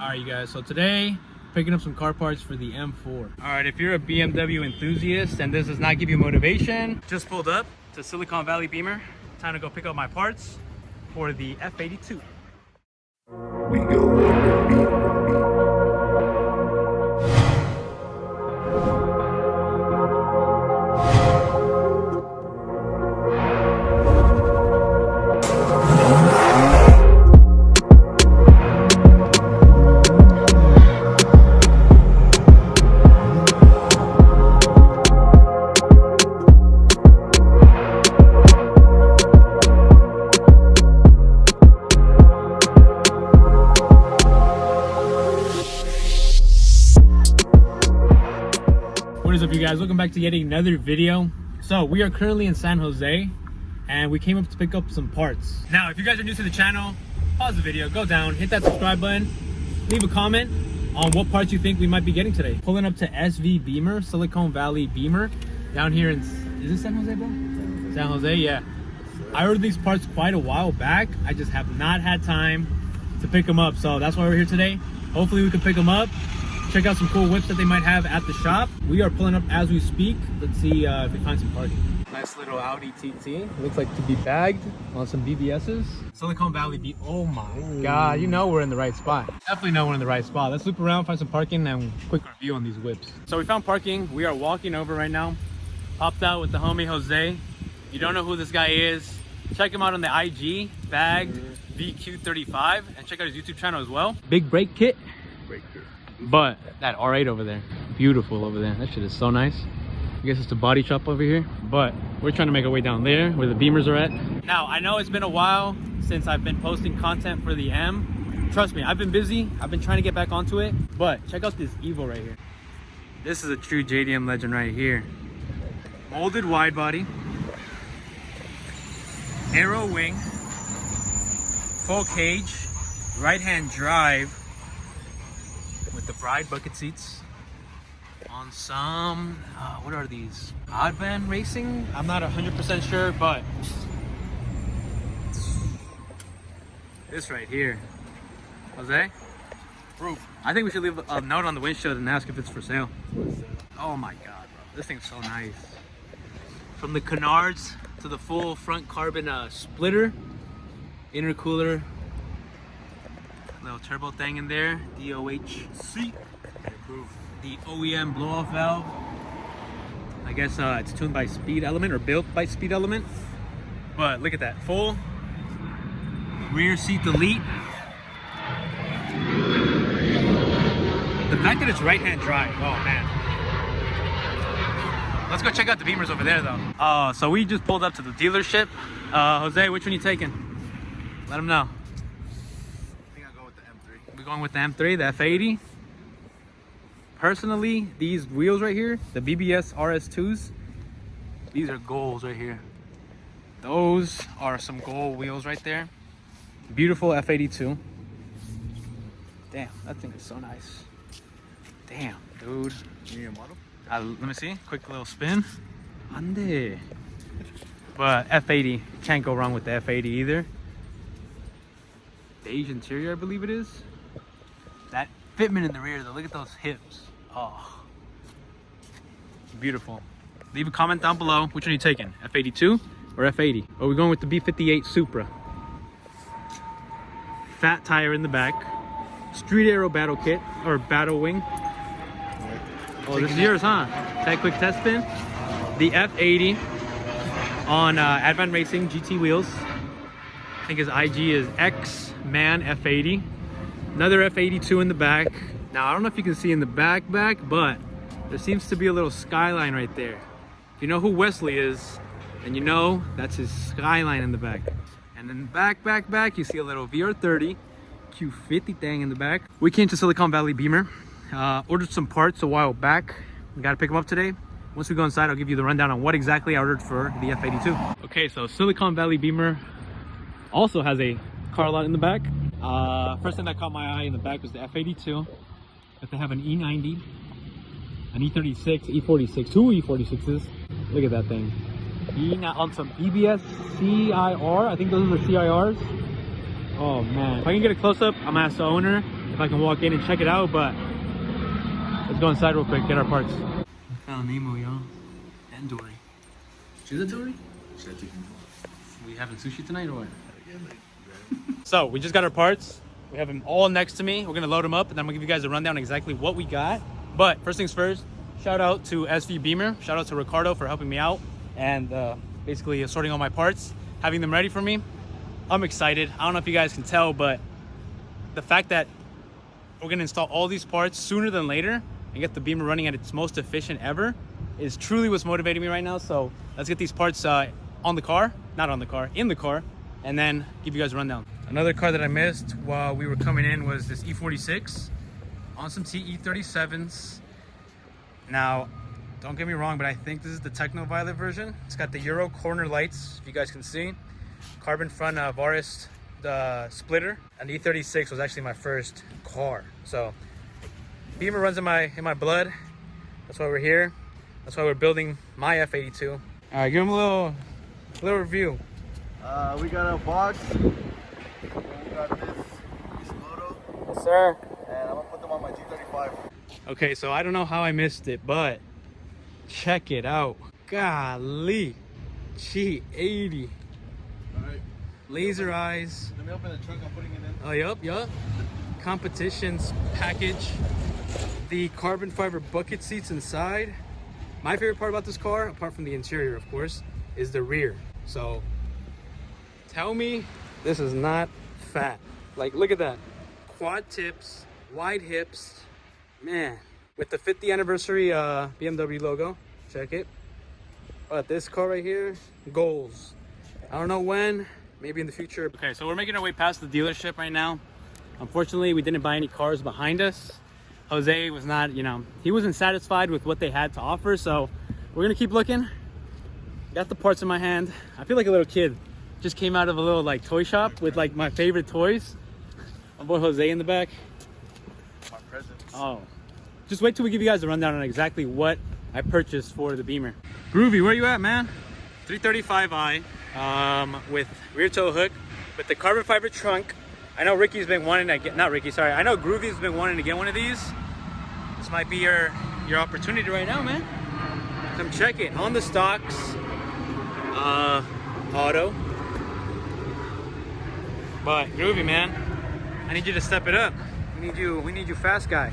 Alright you guys, so today picking up some car parts for the M4. Alright, if you're a BMW enthusiast and this does not give you motivation, just pulled up to Silicon Valley Bimmer. Time to go pick up my parts for the F82. We go on the beat. What is up you guys, welcome back to yet another video. So we are currently in San Jose and we came up to pick up some parts. Now if you guys are new to the channel, pause the video, go down, hit that subscribe button, leave a comment on what parts you think we might be getting today. Pulling up to SV Bimmer, Silicon Valley Bimmer, down here in, is it San Jose, bro? San Jose, yeah. I ordered these parts quite a while back. I just have not had time to pick them up, so that's why we're here today. Hopefully we can pick them up, check out some cool whips that they might have at the shop. We are pulling up as we speak. Let's see if we find some parking. Nice little Audi TT. Looks like to be bagged on some BBS's. Silicon Valley B. Oh my God, you know we're in the right spot. Definitely know we're in the right spot. Let's loop around, find some parking, and quick review on these whips. So we found parking. We are walking over right now. Popped out with the homie Jose. You don't know who this guy is, check him out on the IG, bagged VQ35, and check out his YouTube channel as well. Big brake kit. But that R8 over there, beautiful over there. That shit is so nice. I guess it's the body shop over here, but we're trying to make our way down there where the Beamers are at. Now, I know it's been a while since I've been posting content for the M. Trust me, I've been busy. I've been trying to get back onto it, but check out this Evo right here. This is a true JDM legend right here. Molded wide body, aero wing, full cage, right-hand drive, with the Bride bucket seats on some what are these, Oddvan Racing? I'm not 100% sure, but this right here, Jose, proof. I think we should leave a note on the windshield and ask if it's for sale. Oh my God, bro, this thing's so nice. From the canards to the full front carbon splitter, intercooler, little turbo thing in there, DOHC, the OEM blow-off valve. I guess it's tuned by Speed Element or built by Speed Element. But look at that, full rear seat delete. The fact that it's right-hand drive, oh man. Let's go check out the Beamers over there though. So we just pulled up to the dealership. Jose, which one you taking? Let them know. We're going with the M3, the F80. Personally, these wheels right here, the BBS RS2s, these are goals right here. Those are some gold wheels right there. Beautiful F82. Damn, that thing is so nice. Damn, dude. Let me see, quick little spin. Ande. But F80, can't go wrong with the F80 either. Beige interior, I believe it is. That fitment in the rear though, look at those hips. Oh, beautiful. Leave a comment down below, which one are you taking, F82 or F80? Or are we going with the B58 Supra? Fat tire in the back, street aero battle kit or battle wing. Oh, this is yours, huh? That quick test spin. The F80 on Advan Racing GT wheels. I think his IG is X-Man F80. Another F82 in the back. Now, I don't know if you can see in the back, but there seems to be a little skyline right there. If you know who Wesley is, then you know that's his skyline in the back. And then back, you see a little VR30 Q50 thing in the back. We came to Silicon Valley Bimmer, ordered some parts a while back. We gotta pick them up today. Once we go inside, I'll give you the rundown on what exactly I ordered for the F82. Okay, so Silicon Valley Bimmer also has a car lot in the back. First thing that caught my eye in the back was the F82. But they have an E90, an E36, E46, two E46s. Look at that thing. On some BBS CIR. I think those are the CIRs. Oh man. If I can get a close up, I'm gonna ask the owner if I can walk in and check it out, but let's go inside real quick, get our parts. I found Nemo, y'all. And Dory. Is it Dory? We having sushi tonight or what? So we just got our parts. We have them all next to me. We're gonna load them up and then I'm gonna give you guys a rundown exactly what we got. But first things first, shout out to SV Bimmer. Shout out to Ricardo for helping me out and basically sorting all my parts, having them ready for me. I'm excited. I don't know if you guys can tell, but the fact that we're gonna install all these parts sooner than later and get the Bimmer running at its most efficient ever is truly what's motivating me right now. So let's get these parts in the car, and then give you guys a rundown. Another car that I missed while we were coming in was this E46 on some TE37s. Now, don't get me wrong, but I think this is the Techno Violet version. It's got the Euro corner lights, if you guys can see. Carbon front Varus splitter. And the E36 was actually my first car. So, Bimmer runs in my blood. That's why we're here. That's why we're building my F82. All right, give them a little review. We got a box. We got this Mishimoto. Yes, sir. And I'm gonna put them on my G35. Okay, so I don't know how I missed it, but check it out. Golly, G80. All right. Laser eyes. Let me open the trunk. I'm putting it in. Oh, yup. Competitions package. The carbon fiber bucket seats inside. My favorite part about this car, apart from the interior, of course, is the rear. So, tell me this is not fat. Like, look at that. Quad tips, wide hips. Man, with the 50th anniversary BMW logo. Check it. But this car right here, goals. I don't know when, maybe in the future. Okay, so we're making our way past the dealership right now. Unfortunately, we didn't buy any cars behind us. Jose was not, he wasn't satisfied with what they had to offer, so we're gonna keep looking. Got the parts in my hand. I feel like a little kid. Just came out of a little like toy shop with like my favorite toys. My boy Jose in the back. My presents. Oh, just wait till we give you guys a rundown on exactly what I purchased for the Bimmer. Groovy, where you at, man? 335i with rear tow hook, with the carbon fiber trunk. I know Ricky's been wanting to get, not Ricky, sorry. I know Groovy's been wanting to get one of these. This might be your opportunity right now, man. Come check it. On the stocks, auto. But Groovy, man, I need you to step it up. We need you fast guy.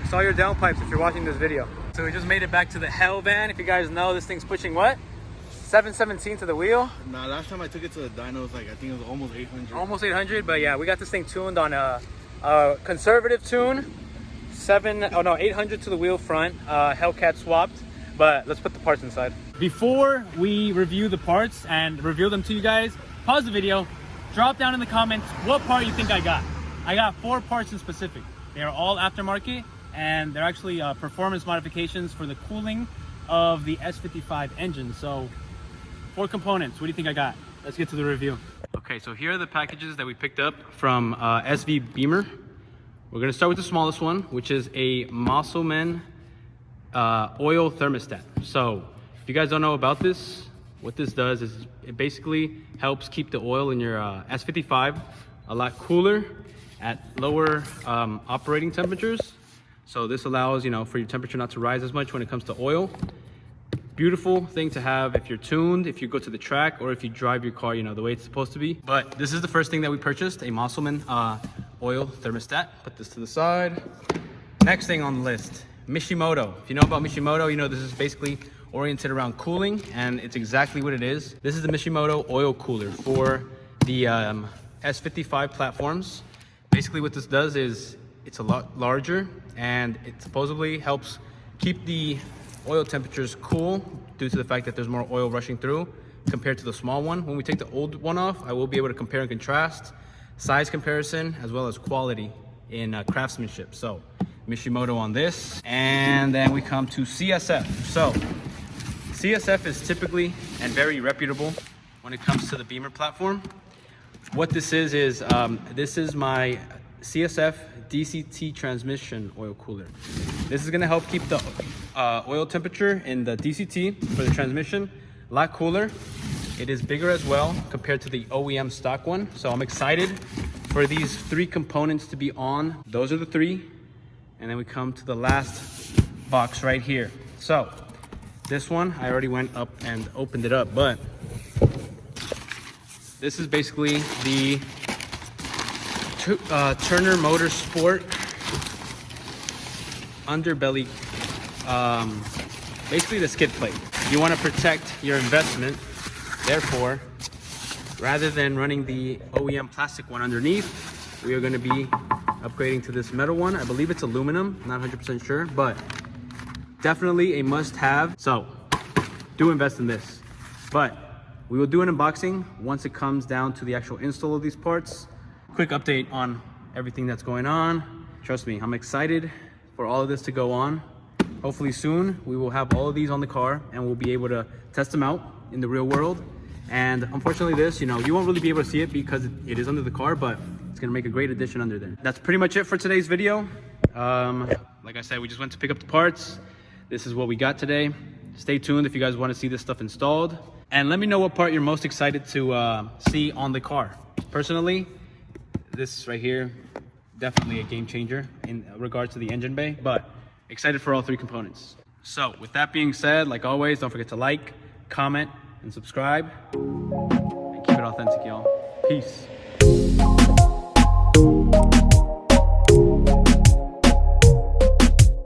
Saw your downpipes if you're watching this video. So we just made it back to the Hell van. If you guys know, this thing's pushing what? 717 to the wheel. Nah, last time I took it to the dyno, it was like, I think it was almost 800. Almost 800, but yeah, we got this thing tuned on a conservative tune. 800 to the wheel front, Hellcat swapped, but let's put the parts inside. Before we review the parts and reveal them to you guys, pause the video, drop down in the comments what part you think I got. I got 4 parts in specific. They are all aftermarket, and they're actually performance modifications for the cooling of the S55 engine. So 4 components. What do you think I got? Let's get to the review. Okay, so here are the packages that we picked up from SV Bimmer. We're gonna start with the smallest one, which is a Mosselman Oil Thermostat. So if you guys don't know about this, what this does is it basically helps keep the oil in your S55 a lot cooler at lower operating temperatures. So this allows, for your temperature not to rise as much when it comes to oil. Beautiful thing to have if you're tuned, if you go to the track, or if you drive your car, the way it's supposed to be. But this is the first thing that we purchased, a Mosselman Oil Thermostat. Put this to the side. Next thing on the list, Mishimoto. If you know about Mishimoto, this is basically oriented around cooling, and it's exactly what it is. This is the Mishimoto Oil Cooler for the S55 platforms. Basically what this does is it's a lot larger, and it supposedly helps keep the oil temperatures cool due to the fact that there's more oil rushing through compared to the small one. When we take the old one off, I will be able to compare and contrast, size comparison, as well as quality in craftsmanship. So Mishimoto on this, and then we come to CSF. So CSF is typically and very reputable when it comes to the Bimmer platform. What this is this is my CSF DCT transmission oil cooler. This is gonna help keep the oil temperature in the DCT for the transmission a lot cooler. It is bigger as well compared to the OEM stock one. So I'm excited for these 3 components to be on. Those are the 3. And then we come to the last box right here. So this one, I already went up and opened it up, but this is basically the Turner Motorsport underbelly, basically the skid plate. You want to protect your investment. Therefore, rather than running the OEM plastic one underneath, we are going to be upgrading to this metal one. I believe it's aluminum, not 100% sure, but definitely a must-have. So do invest in this. But we will do an unboxing once it comes down to the actual install of these parts. Quick update on everything that's going on. Trust me, I'm excited for all of this to go on. Hopefully soon we will have all of these on the car and we'll be able to test them out in the real world. And unfortunately this, you won't really be able to see it because it is under the car, but it's gonna make a great addition under there. That's pretty much it for today's video. Like I said, we just went to pick up the parts. This is what we got today. Stay tuned if you guys want to see this stuff installed. And let me know what part you're most excited to see on the car. Personally, this right here, definitely a game changer in regards to the engine bay, but excited for all 3 components. So with that being said, like always, don't forget to like, comment, and subscribe. And keep it authentic, y'all. Peace.